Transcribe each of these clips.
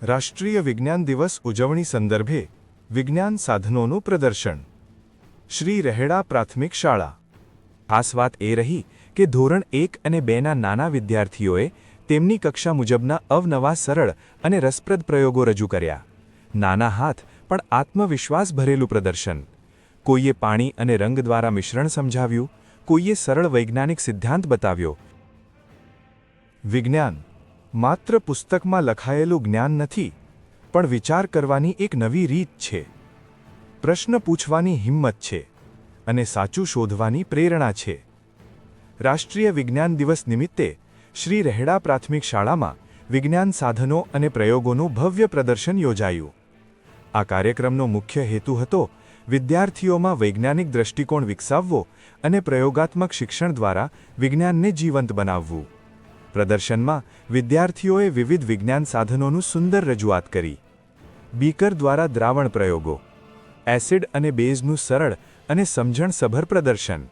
રાષ્ટ્રીય વિજ્ઞાન દિવસ ઉજવણી સંદર્ભે વિજ્ઞાન સાધનોનું પ્રદર્શન શ્રી રહેડા પ્રાથમિક શાળા। ખાસ વાત એ રહી કે ધોરણ 1 અને 2ના નાના વિદ્યાર્થીઓએ તેમની કક્ષા મુજબના અવનવા સરળ અને રસપ્રદ પ્રયોગો રજૂ કર્યા। નાના હાથ પણ આત્મવિશ્વાસ ભરેલું પ્રદર્શન। કોઈએ પાણી અને રંગ દ્વારા મિશ્રણ સમજાવ્યું, કોઈએ સરળ વૈજ્ઞાનિક સિદ્ધાંત બતાવ્યો। વિજ્ઞાન માત્ર પુસ્તકમાં લખાયેલું જ્ઞાન નથી, પણ વિચાર કરવાની એક નવી રીત છે, પ્રશ્ન પૂછવાની હિંમત છે અને સાચું શોધવાની પ્રેરણા છે। રાષ્ટ્રીય વિજ્ઞાન દિવસ નિમિત્તે શ્રી રહેડા પ્રાથમિક શાળામાં વિજ્ઞાન સાધનો અને પ્રયોગોનું ભવ્ય પ્રદર્શન યોજાયું। આ કાર્યક્રમનો મુખ્ય હેતુ હતો વિદ્યાર્થીઓમાં વૈજ્ઞાનિક દૃષ્ટિકોણ વિકસાવવો અને પ્રયોગાત્મક શિક્ષણ દ્વારા વિજ્ઞાનને જીવંત બનાવવું। પ્રદર્શનમાં વિદ્યાર્થીઓએ વિવિધ વિજ્ઞાન સાધનોનું સુંદર રજૂઆત કરી। બીકર દ્વારા દ્રાવણ પ્રયોગો, એસિડ અને બેઝનું સરળ અને સમજણસભર પ્રદર્શન,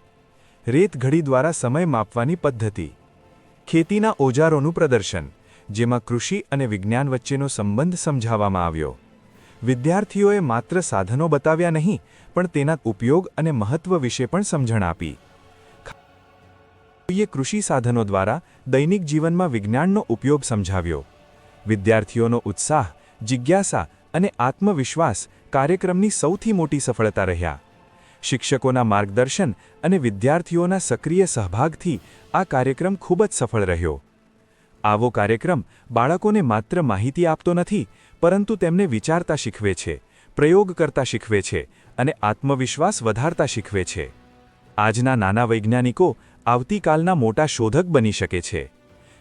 રેતઘડી દ્વારા સમય માપવાની પદ્ધતિ, ખેતીના ઓજારોનું પ્રદર્શન, જેમાં કૃષિ અને વિજ્ઞાન વચ્ચેનો સંબંધ સમજાવવામાં આવ્યો। વિદ્યાર્થીઓએ માત્ર સાધનો બતાવ્યા નહીં, પણ તેના ઉપયોગ અને મહત્વ વિશે પણ સમજણ આપી। કોઈએ કૃષિ સાધનો દ્વારા દૈનિક જીવનમાં વિજ્ઞાનનો ઉપયોગ સમજાવ્યો। વિદ્યાર્થીઓનો ઉત્સાહ, જિજ્ઞાસા અને આત્મવિશ્વાસ કાર્યક્રમની સૌથી મોટી સફળતા રહ્યા। શિક્ષકોના માર્ગદર્શન અને વિદ્યાર્થીઓના સક્રિય સહભાગથી આ કાર્યક્રમ ખૂબ જ સફળ રહ્યો। આવો કાર્યક્રમ બાળકોને માત્ર માહિતી આપતો નથી, પરંતુ તેમને વિચારતા શીખવે છે, પ્રયોગ કરતા શીખવે છે અને આત્મવિશ્વાસ વધારતા શીખવે છે। આજના નાના વૈજ્ઞાનિકો આવતીકાલના મોટા શોધક બની શકે છે।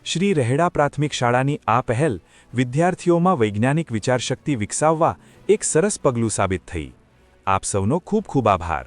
શ્રી રહેડા પ્રાથમિક શાળાની આ પહેલ વિદ્યાર્થીઓમાં વૈજ્ઞાનિક વિચારશક્તિ વિકસાવવા એક સરસ પગલું સાબિત થઈ। આપ સૌનો ખૂબ ખૂબ આભાર।